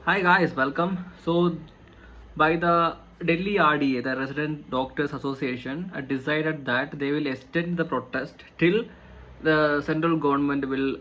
Hi guys, welcome. So, by the Delhi RDA, the Resident Doctors Association, decided that they will extend the protest till the central government will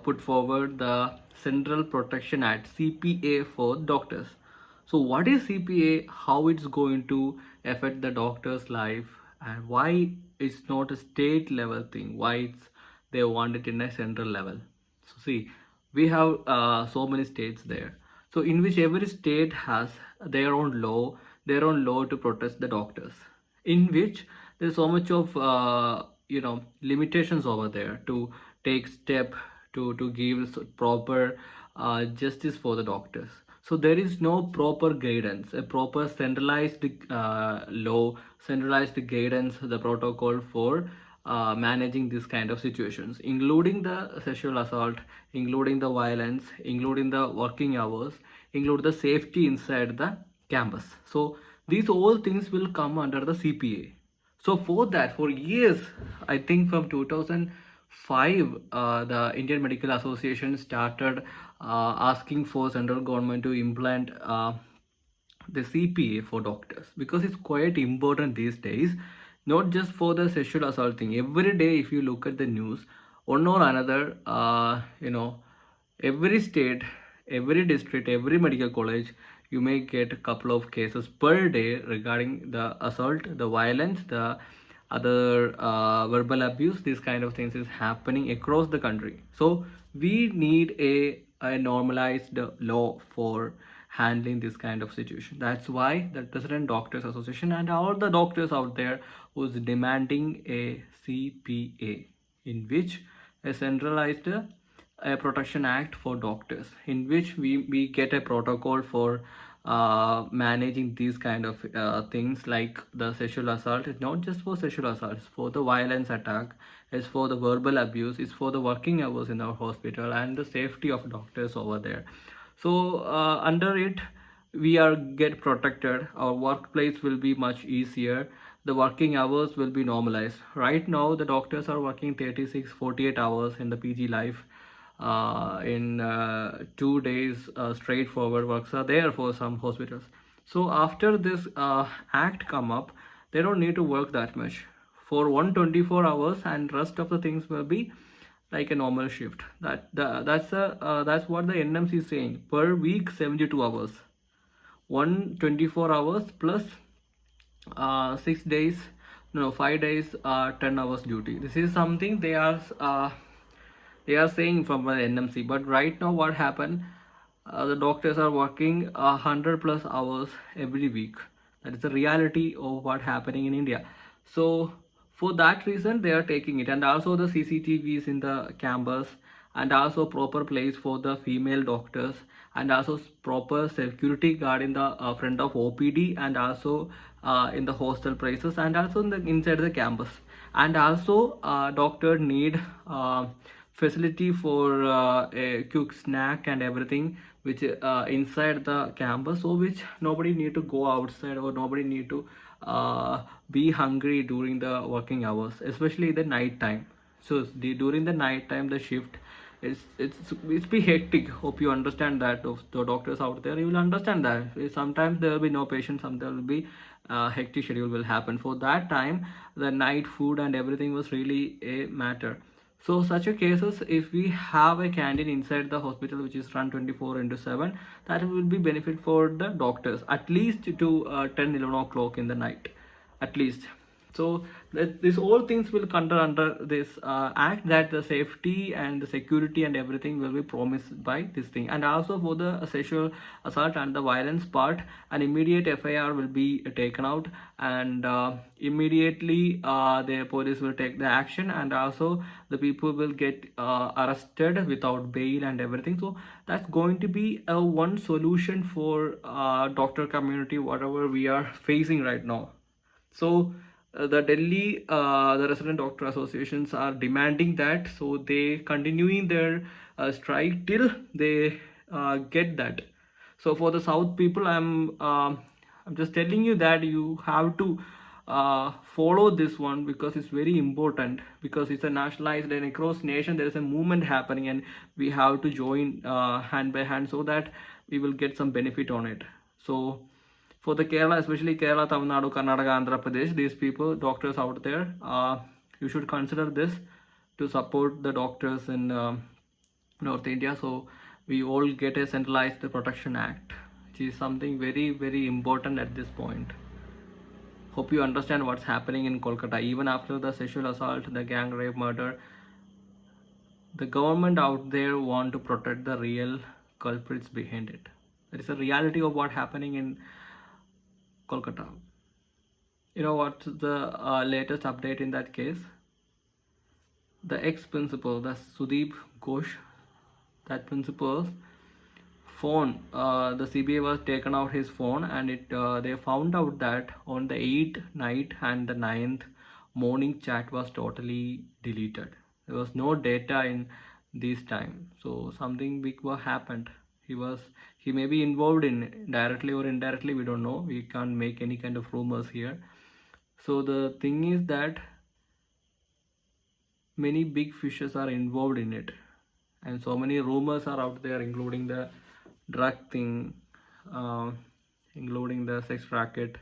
put forward the Central Protection Act (CPA) for doctors. So, what is CPA? How it's going to affect the doctor's life, and why it's not a state level thing? Why they want it in a central level? So see, we have so many states there. So in which every state has their own law to protect the doctors. In which there's so much of limitations over there to take step to give proper justice for the doctors. So there is no proper guidance, a proper centralized law, centralized guidance, the protocol for managing this kind of situations, including the sexual assault, including the violence, including the working hours, include the safety inside the campus. So these all things will come under the CPA. So for that, for years, I think from 2005, the Indian Medical Association started asking for central government to implement the CPA for doctors, because it's quite important these days, not just for the sexual assault thing. Every day, if you look at the news, one or another, every state, every district, every medical college, you may get a couple of cases per day regarding the assault, the violence, the other verbal abuse. These kind of things is happening across the country. So we need a normalized law for handling this kind of situation. That's why the Resident Doctors Association and all the doctors out there was demanding a CPA, in which a centralized protection act for doctors, in which we get a protocol for managing these kind of things like the sexual assault. It's not just for sexual assault, it's for the violence attack, it's for the verbal abuse, it's for the working hours in our hospital and the safety of doctors over there. So under it, we are get protected, our workplace will be much easier, the working hours will be normalized. Right now the doctors are working 36, 48 hours in the PG life. In 2 days straightforward works are there for some hospitals. So after this act come up, they don't need to work that much for 124 hours, and rest of the things will be like a normal shift. That's what the NMC is saying. Per week 72 hours, 124 hours plus 6 days, no, 5 days, 10 hours duty. This is something they are saying from the NMC. But right now what happened, the doctors are working 100 plus hours every week. That is the reality of what happening in India. So for that reason they are taking it, and also the CCTVs in the campus, and also proper place for the female doctors, and also proper security guard in the front of OPD, and also in the hostel places, and also in the inside the campus. And also doctor need facility for a quick snack and everything, which inside the campus, so which nobody need to go outside, or nobody need to be hungry during the working hours, especially the night time. So during the night time, the shift it's be hectic. Hope you understand that. Of the doctors out there, you will understand that sometimes there will be no patients, some there will be hectic schedule will happen. For that time, the night food and everything was really a matter. So such a cases, if we have a canteen inside the hospital which is run 24 into 7, that will be benefit for the doctors at least to 10, 11 o'clock in the night, at least. So that these all things will come under this act, that the safety and the security and everything will be promised by this thing. And also for the sexual assault and the violence part, an immediate FIR will be taken out, and immediately the police will take the action, and also the people will get arrested without bail and everything. So that's going to be a one solution for doctor community, whatever we are facing right now. So the Delhi, the Resident Doctor Associations are demanding that. So they continuing their strike till they get that. So for the South people, I'm just telling you that you have to follow this one because it's very important, because it's a nationalized and across nation there is a movement happening, and we have to join hand by hand so that we will get some benefit on it. So for the Kerala, especially Kerala, Tamil Nadu, Karnataka, Andhra Pradesh, these people, doctors out there, you should consider this to support the doctors in North India, so we all get a centralized protection act, which is something very very important at this point. Hope you understand what's happening in Kolkata. Even after the sexual assault, the gang rape, murder, the government out there want to protect the real culprits behind it. That is the reality of what happening in Kolkata. You know what's the latest update in that case? The ex-principal, the Sudeep Ghosh, that principal's phone, the CBA was taken out his phone, and they found out that on the 8th night and the 9th morning chat was totally deleted. There was no data in this time, so something big was happened. He may be involved in directly or indirectly, we don't know, we can't make any kind of rumors here. So the thing is that many big fishes are involved in it, and so many rumors are out there, including the drug thing, uh, including the sex racket,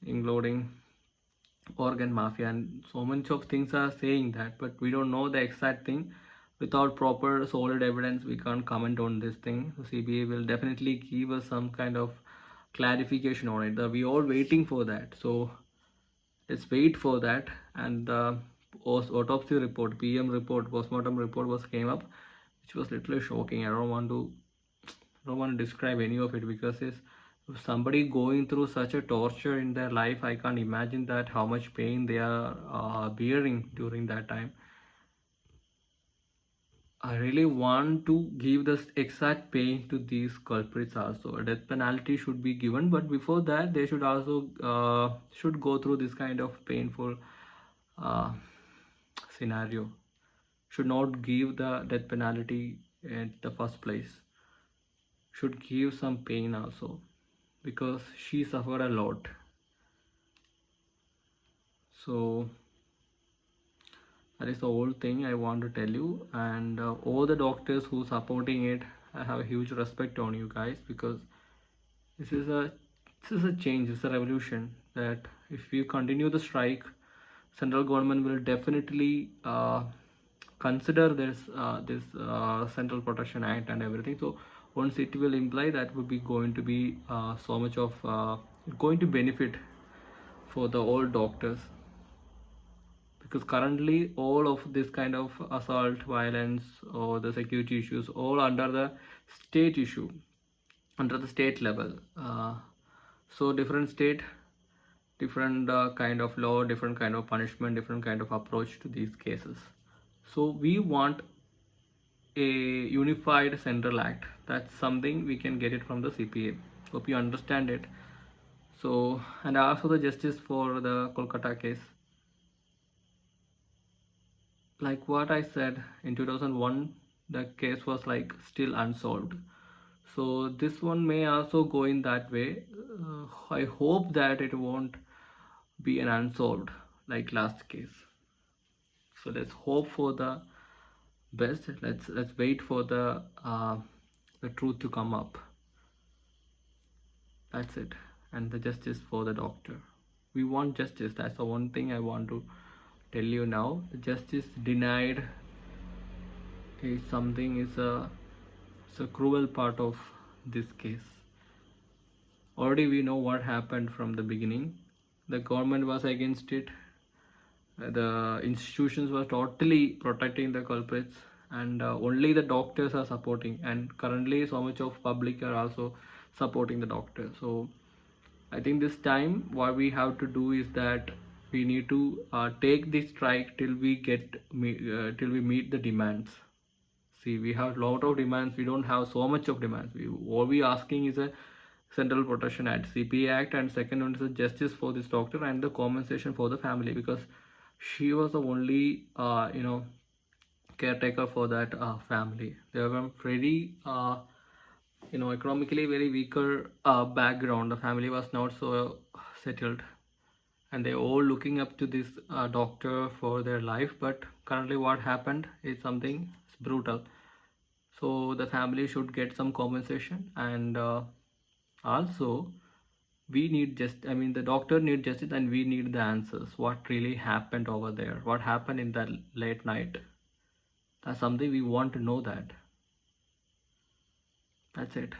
including organ mafia, and so much of things are saying that, but we don't know the exact thing. Without proper solid evidence, we can't comment on this thing. The CBA will definitely give us some kind of clarification on it. We all waiting for that, so let's wait for that. And the autopsy report, PM report, postmortem report was came up, which was literally shocking. I don't want to describe any of it, because it's somebody going through such a torture in their life. I can't imagine that how much pain they are bearing during that time. I really want to give the exact pain to these culprits also. A death penalty should be given, but before that, they should also should go through this kind of painful uh, scenario. Should not give the death penalty at the first place. Should give some pain also, because she suffered a lot. So that is the whole thing I want to tell you. And all the doctors who supporting it, I have a huge respect on you guys, because this is a change, it's a revolution. That if you continue the strike, central government will definitely consider this Central Protection Act and everything. So once it will imply, that would be going to be so much of going to benefit for the all doctors, because currently all of this kind of assault, violence, or the security issues all under the state issue, under the state level. So different state, different kind of law, different kind of punishment, different kind of approach to these cases. So we want a unified central act. That's something we can get it from the CPA. Hope you understand it. So, and also the justice for the Kolkata case. Like what I said, in 2001, the case was like still unsolved. So this one may also go in that way. I hope that it won't be an unsolved like last case. So let's hope for the best. Let's wait for the truth to come up. That's it. And the justice for the doctor. We want justice. That's the one thing I want to tell you now. The justice denied is something, is it's a cruel part of this case. Already we know what happened from the beginning. The government was against it. The institutions were totally protecting the culprits, and only the doctors are supporting. And currently, so much of public are also supporting the doctor. So I think this time what we have to do is that we need to take this strike till we meet the demands. See, we have a lot of demands. We don't have so much of demands. All we asking is a Central Protection Act, CPA Act, and second one is the justice for this doctor and the compensation for the family, because she was the only caretaker for that family. They were very economically very weaker background. The family was not so settled, and they all looking up to this doctor for their life. But currently what happened is something brutal. So the family should get some compensation, and also we need just, I mean, the doctor need justice, and we need the answers. What really happened over there? What happened in that late night? That's something we want to know that. That's it.